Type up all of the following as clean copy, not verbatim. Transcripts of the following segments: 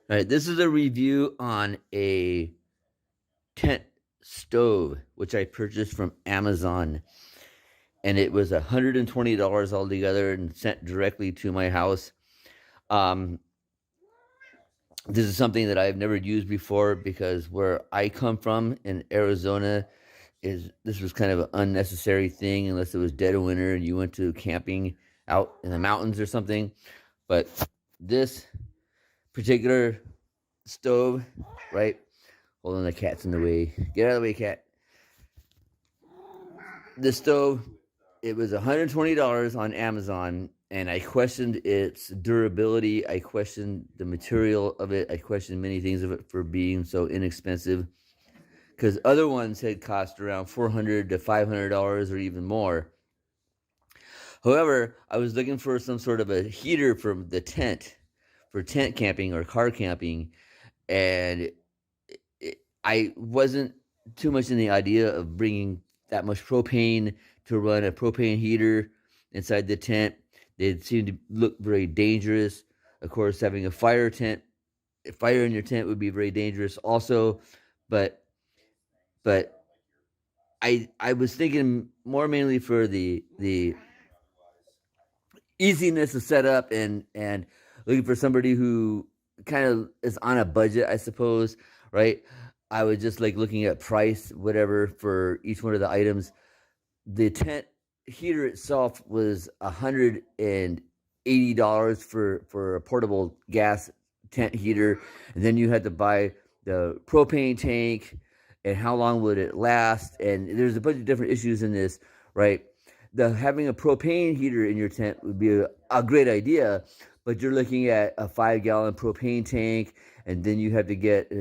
All right, this is a review on a tent stove, which I purchased from Amazon. And it was $120 altogether and sent directly to my house. Um, this is something that I've never used before because where I come from in Arizona this was kind of an unnecessary thing unless it was dead of winter and you went to camping out in the mountains or something. But this particular stove, right? Hold on, the cat's in the way. Get out of the way, cat. This stove, it was $120 on Amazon, and I questioned its durability. I questioned the material of it. I questioned many things of it for being so inexpensive, because other ones had cost around $400 to $500 or even more. However, I was looking for some sort of a heater for the tent, for tent camping or car camping, and I wasn't too much in the idea of bringing that much propane to run a propane heater inside the tent. They seemed to look very dangerous. Of course, having a fire in your tent would be very dangerous also. But I was thinking more mainly for the easiness of setup and looking for somebody who kind of is on a budget, I suppose, right? I was just like looking at price, whatever, for each one of the items. The tent heater itself was $180 for a portable gas tent heater, and then you had to buy the propane tank, and how long would it last? And there's a bunch of different issues in this, right? Having a propane heater in your tent would be a great idea, but you're looking at a 5-gallon propane tank, and then you have to get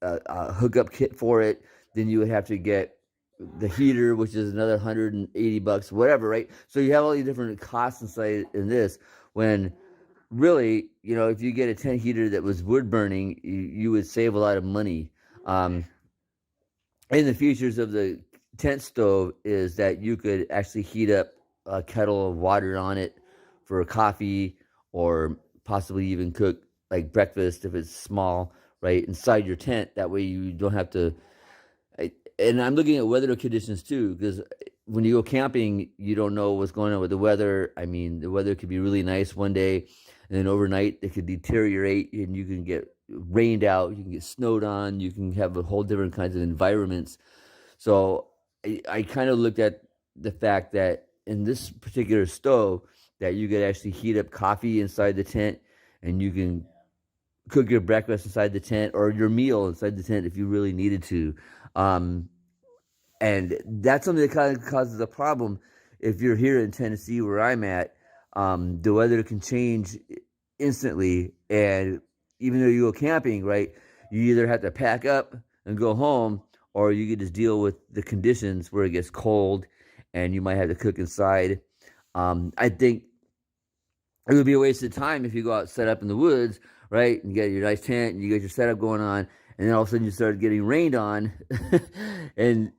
a hookup kit for it. Then you would have to get the heater, which is another $180, whatever, right? So you have all these different costs inside in this. When really, if you get a tent heater that was wood burning, you would save a lot of money. And the features of the tent stove is that you could actually heat up a kettle of water on it for coffee, or possibly even cook like breakfast if it's small, right, inside your tent. That way you don't have to. And I'm looking at weather conditions too, because when you go camping, you don't know what's going on with the weather. I mean, the weather could be really nice one day, and then overnight it could deteriorate, and you can get rained out, you can get snowed on, you can have a whole different kinds of environments. So I kind of looked at the fact that in this particular stove, that you could actually heat up coffee inside the tent, and you can cook your breakfast inside the tent or your meal inside the tent if you really needed to. Um, and that's something that kind of causes a problem if you're here in Tennessee where I'm at. The weather can change instantly, and even though you go camping, right, you either have to pack up and go home, or you could just deal with the conditions where it gets cold and you might have to cook inside. I think it would be a waste of time if you go out set up in the woods, right, and you get your nice tent and you get your setup going on, and then all of a sudden you start getting rained on, and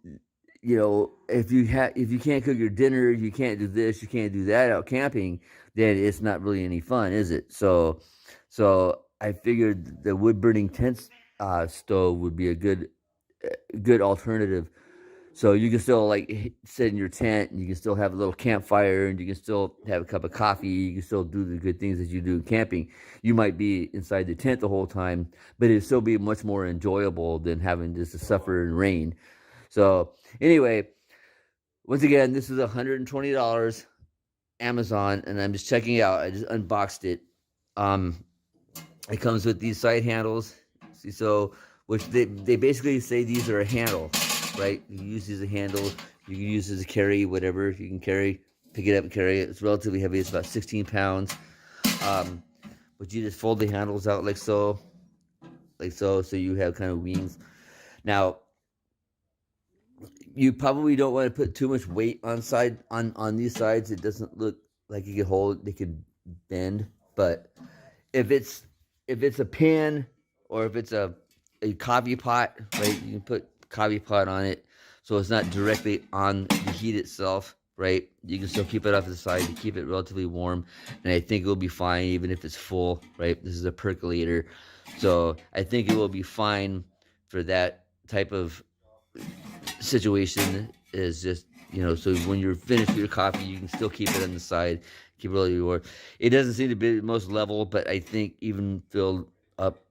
if you can't cook your dinner, you can't do this, you can't do that out camping, then it's not really any fun, is it? So I figured the wood burning tent stove would be a good alternative. So you can still like sit in your tent, and you can still have a little campfire, and you can still have a cup of coffee. You can still do the good things that you do camping. You might be inside the tent the whole time, but it'd still be much more enjoyable than having just to suffer in rain. So anyway, once again, this is $120 Amazon, and I'm just checking it out. I just unboxed it. It comes with these side handles. See, so which they basically say these are a handle, right? You can use these as a handle. You can use it as a carry, whatever you can carry. Pick it up and carry it. It's relatively heavy. It's about 16 pounds. But you just fold the handles out like so, so you have kind of wings. Now, you probably don't want to put too much weight on these sides. It doesn't look like you can hold. They could bend, but if it's a pan, or if it's a coffee pot, right, you can put coffee pot on it, so it's not directly on the heat itself. right? You can still keep it off to the side to keep it relatively warm, and I think it will be fine even if it's full, right? This is a percolator, so I think it will be fine for that type of situation. Is just, so when you're finished with your coffee, you can still keep it on the side, keep it really warm. It doesn't seem to be the most level, but I think even filled up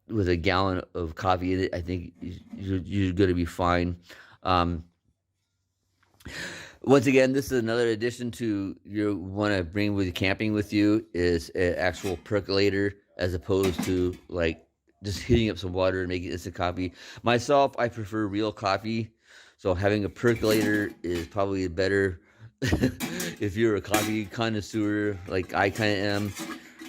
with a gallon of coffee in it, I think you're going to be fine. Once again, this is another addition to you want to bring with camping with you, is an actual percolator, as opposed to like just heating up some water and making instant coffee. Myself, I prefer real coffee, so having a percolator is probably better if you're a coffee connoisseur like I kind of am.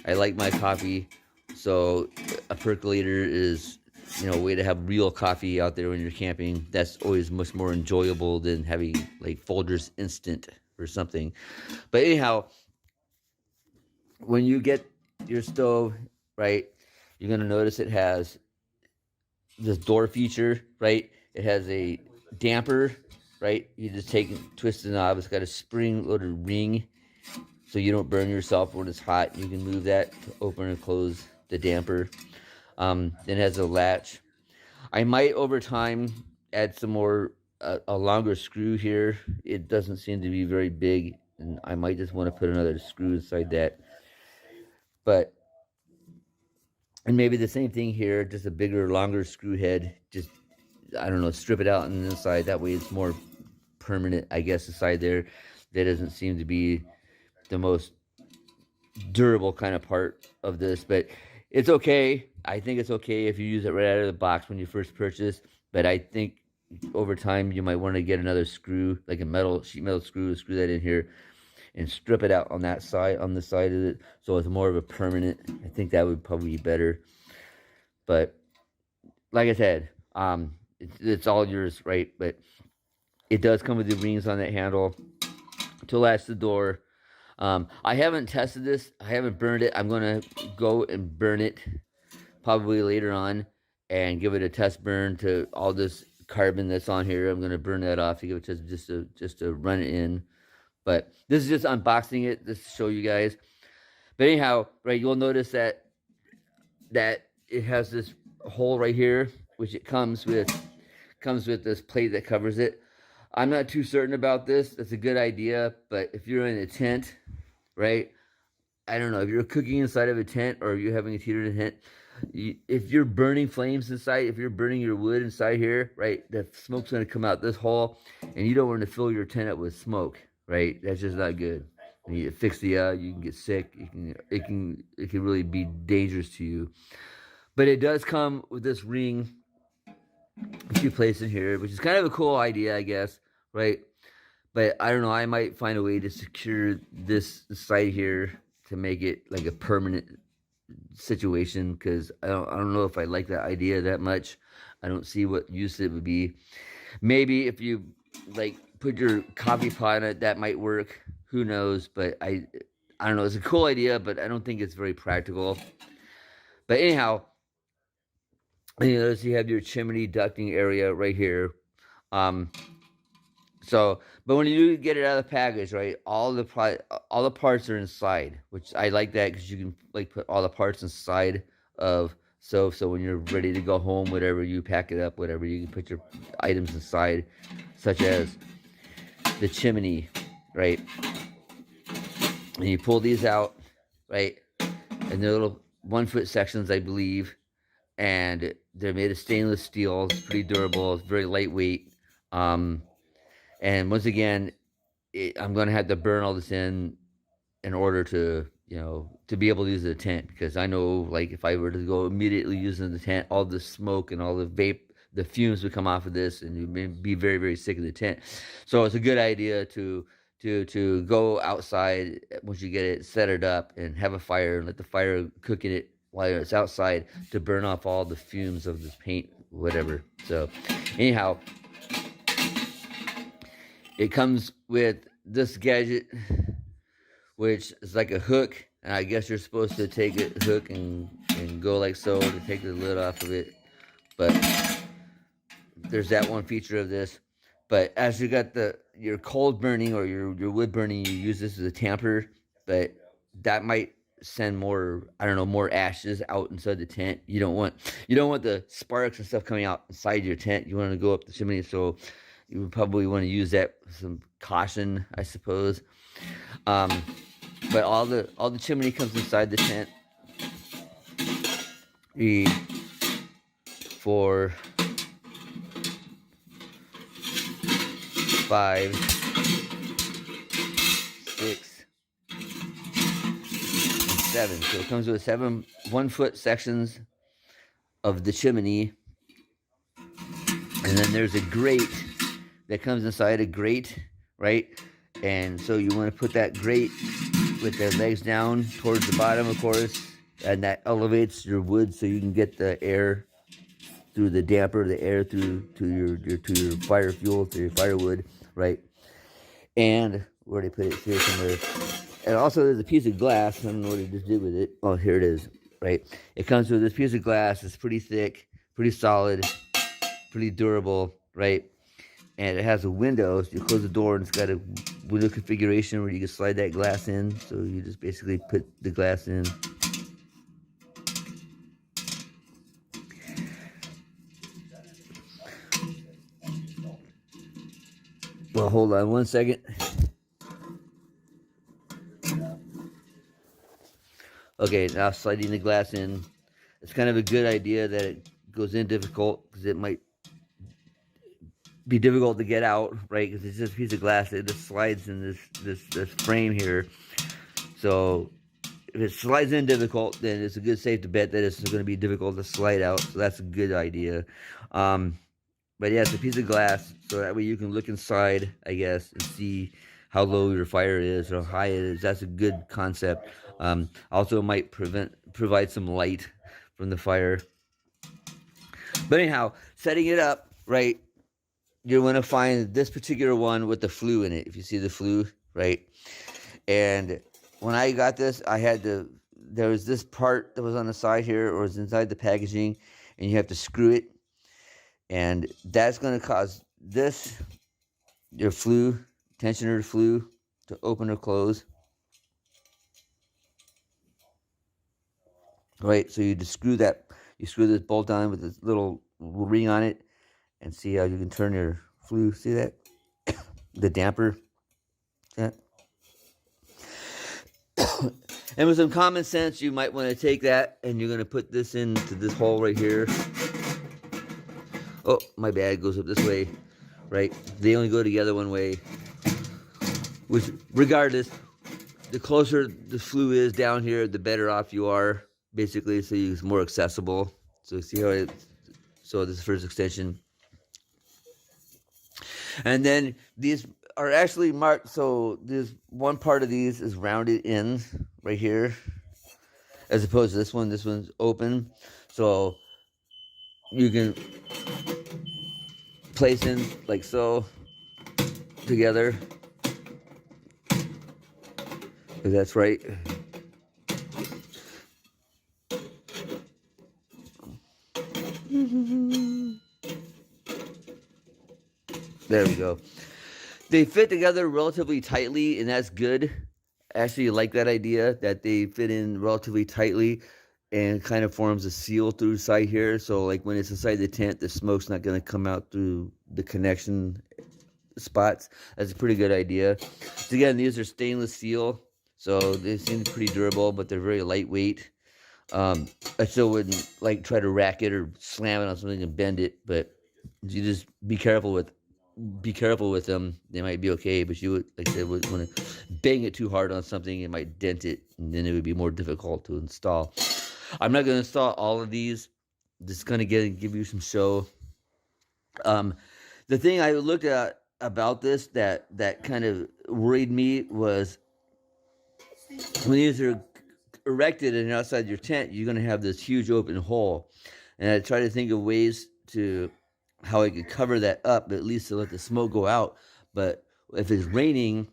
I like my coffee, so a percolator is, a way to have real coffee out there when you're camping. That's always much more enjoyable than having like Folgers Instant or something. But anyhow, when you get your stove, right, you're going to notice it has this door feature, right? It has a damper, right? You just take and twist the knob. It's got a spring-loaded ring, so you don't burn yourself when it's hot. You can move that to open and close the damper. Then it has a latch. I might, over time, add some more, a longer screw here. It doesn't seem to be very big, and I might just want to put another screw inside that. But, and maybe the same thing here, just a bigger, longer screw head. Just, I don't know, strip it out on the inside. That way it's more permanent, I guess, inside there. That doesn't seem to be the most durable kind of part of this, but it's okay. I think it's okay if you use it right out of the box when you first purchase, but I think over time you might want to get another screw, like a sheet metal screw, to screw that in here and strip it out on that side, on the side of it, so it's more of a permanent. I think that would probably be better. But like I said, it's all yours, right? But it does come with the rings on that handle to latch the door. I haven't tested this. I haven't burned it. I'm going to go and burn it probably later on and give it a test burn to all this carbon that's on here. I'm going to burn that off to give it just to run it in. But this is just unboxing it, just to show you guys. But anyhow, right, you'll notice that it has this hole right here, which it comes with this plate that covers it. I'm not too certain about this. That's a good idea, but if you're in a tent, right? I don't know, if you're cooking inside of a tent or you're having a heater in a tent, if you're burning flames inside, if you're burning your wood inside here, right, the smoke's going to come out this hole, and you don't want to fill your tent up with smoke, right? That's just not good. And you fix the you can get sick. It can really be dangerous to you. But it does come with this ring, which you place in here, which is kind of a cool idea, I guess, right? But I don't know, I might find a way to secure this side here to make it like a permanent situation, because I don't know if I like that idea that much. I don't see what use it would be. Maybe if you like put your coffee pot in it, that might work. Who knows? But I don't know. It's a cool idea, but I don't think it's very practical. But anyhow, you notice you have your chimney ducting area right here. But when you get it out of the package, right, all the parts are inside, which I like that, because you can like put all the parts inside of so when you're ready to go home, whatever, you pack it up, whatever, you can put your items inside, such as the chimney, right? And you pull these out, right? And they're little 1-foot sections, I believe, and they're made of stainless steel. It's pretty durable. It's very lightweight. And once again, I'm going to have to burn all this in order to, to be able to use the tent. Because I know, like, if I were to go immediately using the tent, all the smoke and all the fumes would come off of this, and you'd be very, very sick of the tent. So it's a good idea to go outside once you get it, set it up, and have a fire, and let the fire cook in it while it's outside to burn off all the fumes of this paint, whatever. So anyhow, it comes with this gadget, which is like a hook, and I guess you're supposed to take a hook and go like so to take the lid off of it. But there's that one feature of this. But as you got your cold burning or your wood burning, you use this as a tamper, but that might send more, I don't know, more ashes out inside the tent. You don't want the sparks and stuff coming out inside your tent. You want to go up the chimney, so you would probably want to use that with some caution, I suppose. Um, but all the chimney comes inside the tent. 3, 4, 5, 6, and 7. So it comes with 7 1-foot sections of the chimney, and then there's a grate that comes inside a grate, right? And so you want to put that grate with the legs down towards the bottom, of course, and that elevates your wood so you can get the air through the damper, the air through to your fire fuel, to your firewood, right? And where they put it here somewhere. And also there's a piece of glass. I don't know what they just did with it. Oh, here it is, right? It comes with this piece of glass. It's pretty thick, pretty solid, pretty durable, right? And it has a window. So you close the door and it's got a window configuration where you can slide that glass in. So you just basically put the glass in. Well, hold on one second. Okay, now sliding the glass in. It's kind of a good idea that it goes in difficult because it might be difficult to get out, right? Because it's just a piece of glass that just slides in this frame here. So if it slides in difficult, then it's a good safe to bet that it's going to be difficult to slide out. So that's a good idea. But yeah, it's a piece of glass, so that way you can look inside, I guess, and see how low your fire is or how high it is. That's a good concept. Also, it might provide some light from the fire. But anyhow, setting it up, right, you're going to find this particular one with the flue in it, if you see the flue, right? And when I got this, there was this part that was on the side here, or was inside the packaging, and you have to screw it. And that's going to cause your flue, tensioner flue, to open or close. Right, so you just screw this bolt on with this little ring on it, and see how you can turn your flue. See that? The damper. Yeah. And with some common sense, you might want to take that, and you're going to put this into this hole right here. Oh, my bad, it goes up this way, right? They only go together one way. Which, regardless, the closer the flue is down here, the better off you are, basically, so it's more accessible. So see how so this is the first extension. And then these are actually marked, so this one part of these is rounded in, right here, as opposed to this one. This one's open, so you can place in like so together, if that's right. There we go. They fit together relatively tightly, and that's good. I actually like that idea that they fit in relatively tightly and kind of forms a seal through the side here. So like when it's inside the tent, the smoke's not going to come out through the connection spots. That's a pretty good idea. So again, these are stainless steel, so they seem pretty durable, but they're very lightweight. I still wouldn't like try to rack it or slam it on something and bend it, but you just be careful with them. They might be okay, but you would, like I said, would want to bang it too hard on something. It might dent it, and then it would be more difficult to install. I'm not going to install all of these. Just going to give you some show. The thing I looked at about this that kind of worried me was when these are erected and outside your tent, you're going to have this huge open hole. And I tried to think of ways to how I could cover that up, but at least to let the smoke go out. But if it's raining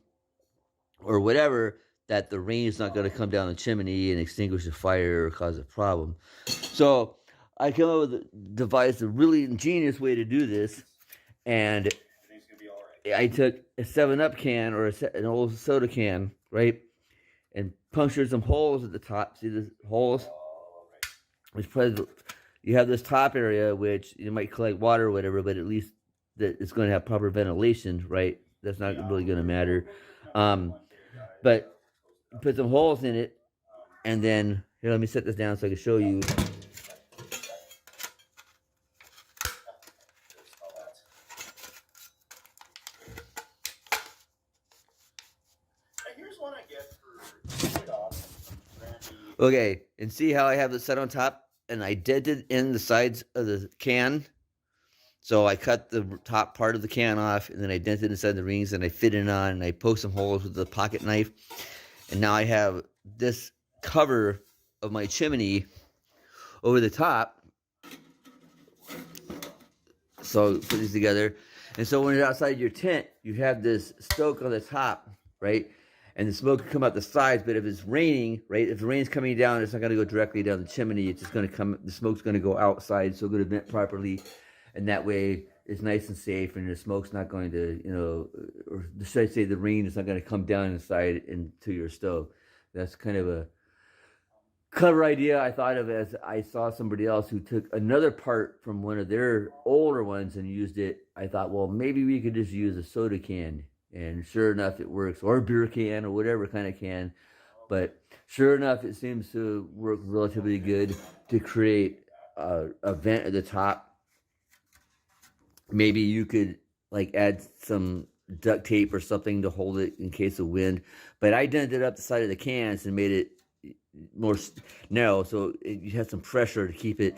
or whatever, that the rain is not going to come down the chimney and extinguish the fire or cause a problem. So I came up with devised a really ingenious way to do this, and I took a 7-Up can or an old soda can, right, and punctured some holes at the top. See the holes? Which you have this top area which you might collect water or whatever, but at least that it's going to have proper ventilation, right? That's not really going to matter. But put some holes in it, and then here, let me set this down so I can show you. Okay, and see how I have it set on top, and I dented in the sides of the can. So I cut the top part of the can off, and then I dented inside the rings, and I fit it on, and I poked some holes with the pocket knife. And now I have this cover of my chimney over the top. So put these together. And so when you're outside your tent, you have this stoke on the top, right? And the smoke can come out the sides, but if it's raining, right? If the rain's coming down, it's not going to go directly down the chimney. It's just going to come, the smoke's going to go outside, so it's going to vent properly. And that way it's nice and safe, and the smoke's not going to, you know, or should I say the rain is not going to come down inside into your stove. That's kind of a clever idea I thought of as I saw somebody else who took another part from one of their older ones and used it. I thought, well, maybe we could just use a soda can. And sure enough, it works, or a beer can, or whatever kind of can. But sure enough, it seems to work relatively good to create a vent at the top. Maybe you could like add some duct tape or something to hold it in case of wind. But I dented up the side of the cans and made it more narrow, so you have some pressure to keep it.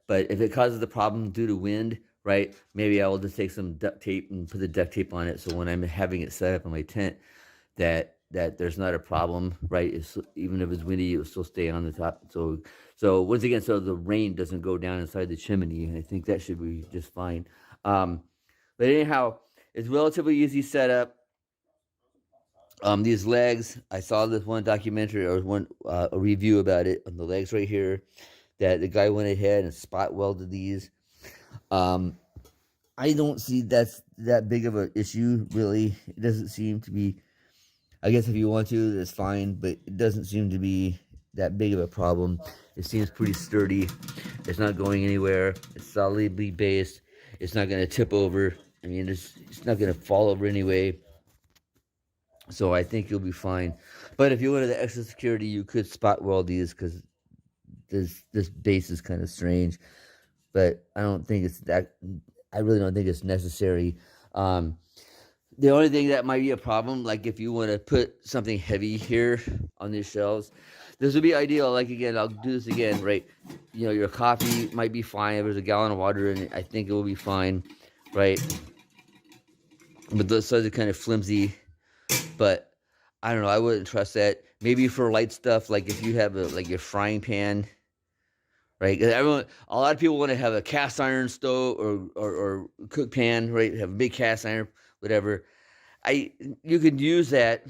But if it causes a problem due to wind, right, maybe I will just take some duct tape and put the duct tape on it, so when I'm having it set up in my tent, that there's not a problem, right? Even if it's windy, it will still stay on the top. So once again, so the rain doesn't go down inside the chimney, and I think that should be just fine. But anyhow, it's relatively easy setup. These legs, I saw this one documentary or one a review about it on the legs right here, that the guy went ahead and spot welded these. I don't see that's that big of an issue, really. It doesn't seem to be. I guess if you want to, that's fine, but it doesn't seem to be that big of a problem. It seems pretty sturdy. It's not going anywhere. It's solidly based. It's not going to tip over. I mean, it's not going to fall over anyway. So I think you'll be fine. But if you wanted the extra security, you could spot weld these, because this base is kind of strange. But I don't think it's that. I really don't think it's necessary. The only thing that might be a problem, like if you want to put something heavy here on these shelves, this would be ideal. Like again, I'll do this again, right? You know, your coffee might be fine. If there's a gallon of water in it, I think it will be fine, right? But those sides are kind of flimsy. But I don't know. I wouldn't trust that. Maybe for light stuff, like if you have like your frying pan, right? Because a lot of people want to have a cast iron stove or cook pan, right? Have a big cast iron, whatever. You could use that,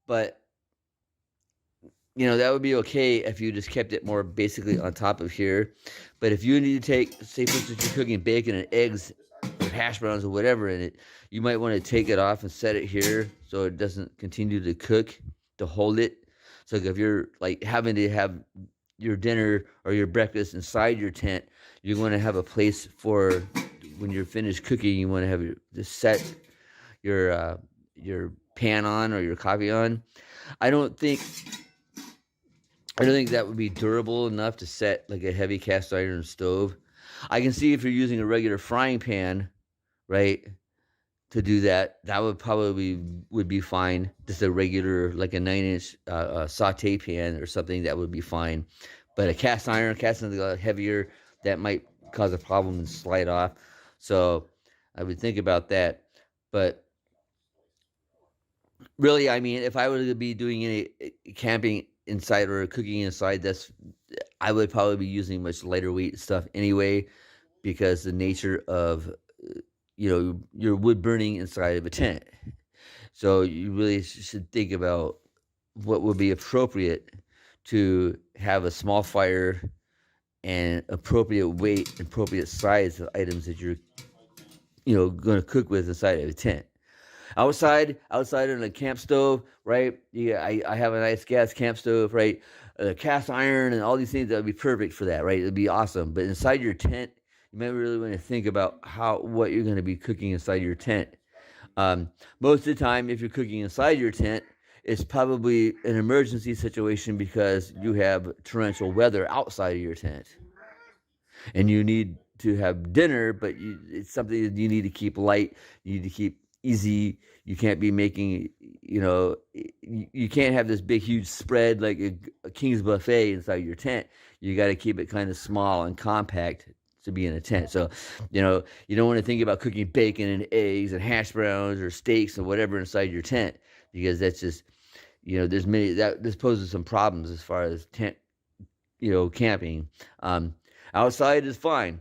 but you know that would be okay if you just kept it more basically on top of here. But if you need to take, say for instance, you're cooking bacon and eggs or hash browns or whatever in it, you might want to take it off and set it here so it doesn't continue to cook, to hold it. So if you're like having to have your dinner or your breakfast inside your tent, you're going to have a place for when you're finished cooking. You want to have to set your pan on or your coffee on. I don't think that would be durable enough to set like a heavy cast iron stove. I can see if you're using a regular frying pan, right, to do that, that would probably be fine. Just a regular, like a 9-inch saute pan or something, that would be fine. But a cast iron heavier, that might cause a problem and slide off. So I would think about that. But really, I mean, if I were to be doing any camping inside or cooking inside, I would probably be using much lighter weight stuff anyway, because the nature of your wood burning inside of a tent. So you really should think about what would be appropriate to have a small fire and appropriate weight, appropriate size of items that you're going to cook with inside of a tent. outside on a camp stove, right? Yeah, I have a nice gas camp stove, right? Cast iron and all these things that would be perfect for that, right? It'd be awesome. But inside your tent, you might really want to think about what you're going to be cooking inside your tent. Most of the time, if you're cooking inside your tent, it's probably an emergency situation because you have torrential weather outside of your tent, and you need to have dinner, but it's something that you need to keep light. You need to keep easy. You can't be making, you can't have this big, huge spread like a King's buffet inside your tent. You got to keep it kind of small and compact to be in a tent. So, you don't want to think about cooking bacon and eggs and hash browns or steaks or whatever inside your tent, because that's just, this poses some problems as far as tent, camping. Outside is fine.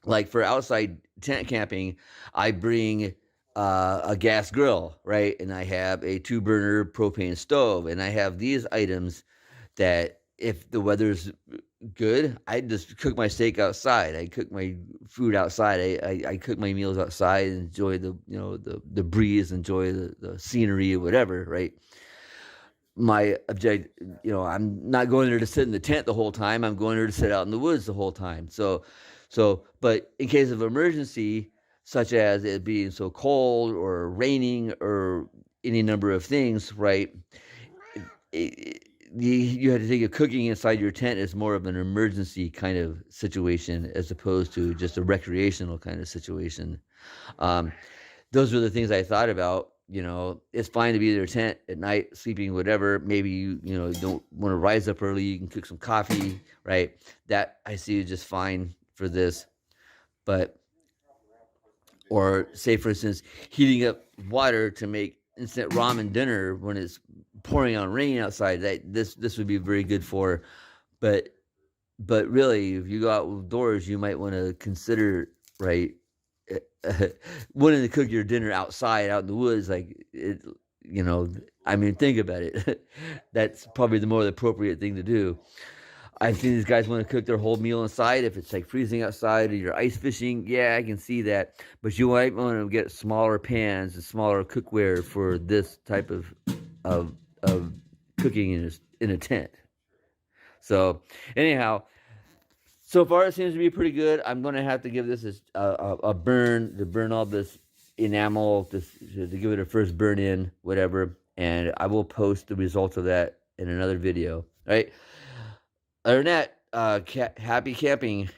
Like for outside tent camping, I bring a gas grill, right? And I have a 2-burner propane stove, and I have these items that if the weather's good, I just cook my steak outside. I cook my food outside. I cook my meals outside and enjoy the breeze, enjoy the scenery or whatever, right? My object, I'm not going there to sit in the tent the whole time. I'm going there to sit out in the woods the whole time. But in case of emergency, such as it being so cold or raining or any number of things, right? You have to think of cooking inside your tent as more of an emergency kind of situation as opposed to just a recreational kind of situation. Those are the things I thought about. It's fine to be in your tent at night, sleeping, whatever. Maybe you don't want to rise up early. You can cook some coffee, right? That I see just fine for this. Or say, for instance, heating up water to make instant ramen dinner when it's pouring on rain outside. This would be very good for. But really, if you go outdoors, you might want to consider, right, wanting to cook your dinner outside, out in the woods, think about it. That's probably the more appropriate thing to do. I've seen these guys want to cook their whole meal inside. If it's like freezing outside or you're ice fishing, yeah, I can see that. But you might want to get smaller pans and smaller cookware for this type of cooking in a tent. So anyhow, so far it seems to be pretty good. I'm going to have to give this a burn, to burn all this enamel, to give it a first burn in, whatever. And I will post the results of that in another video. All right. Other than that, happy camping.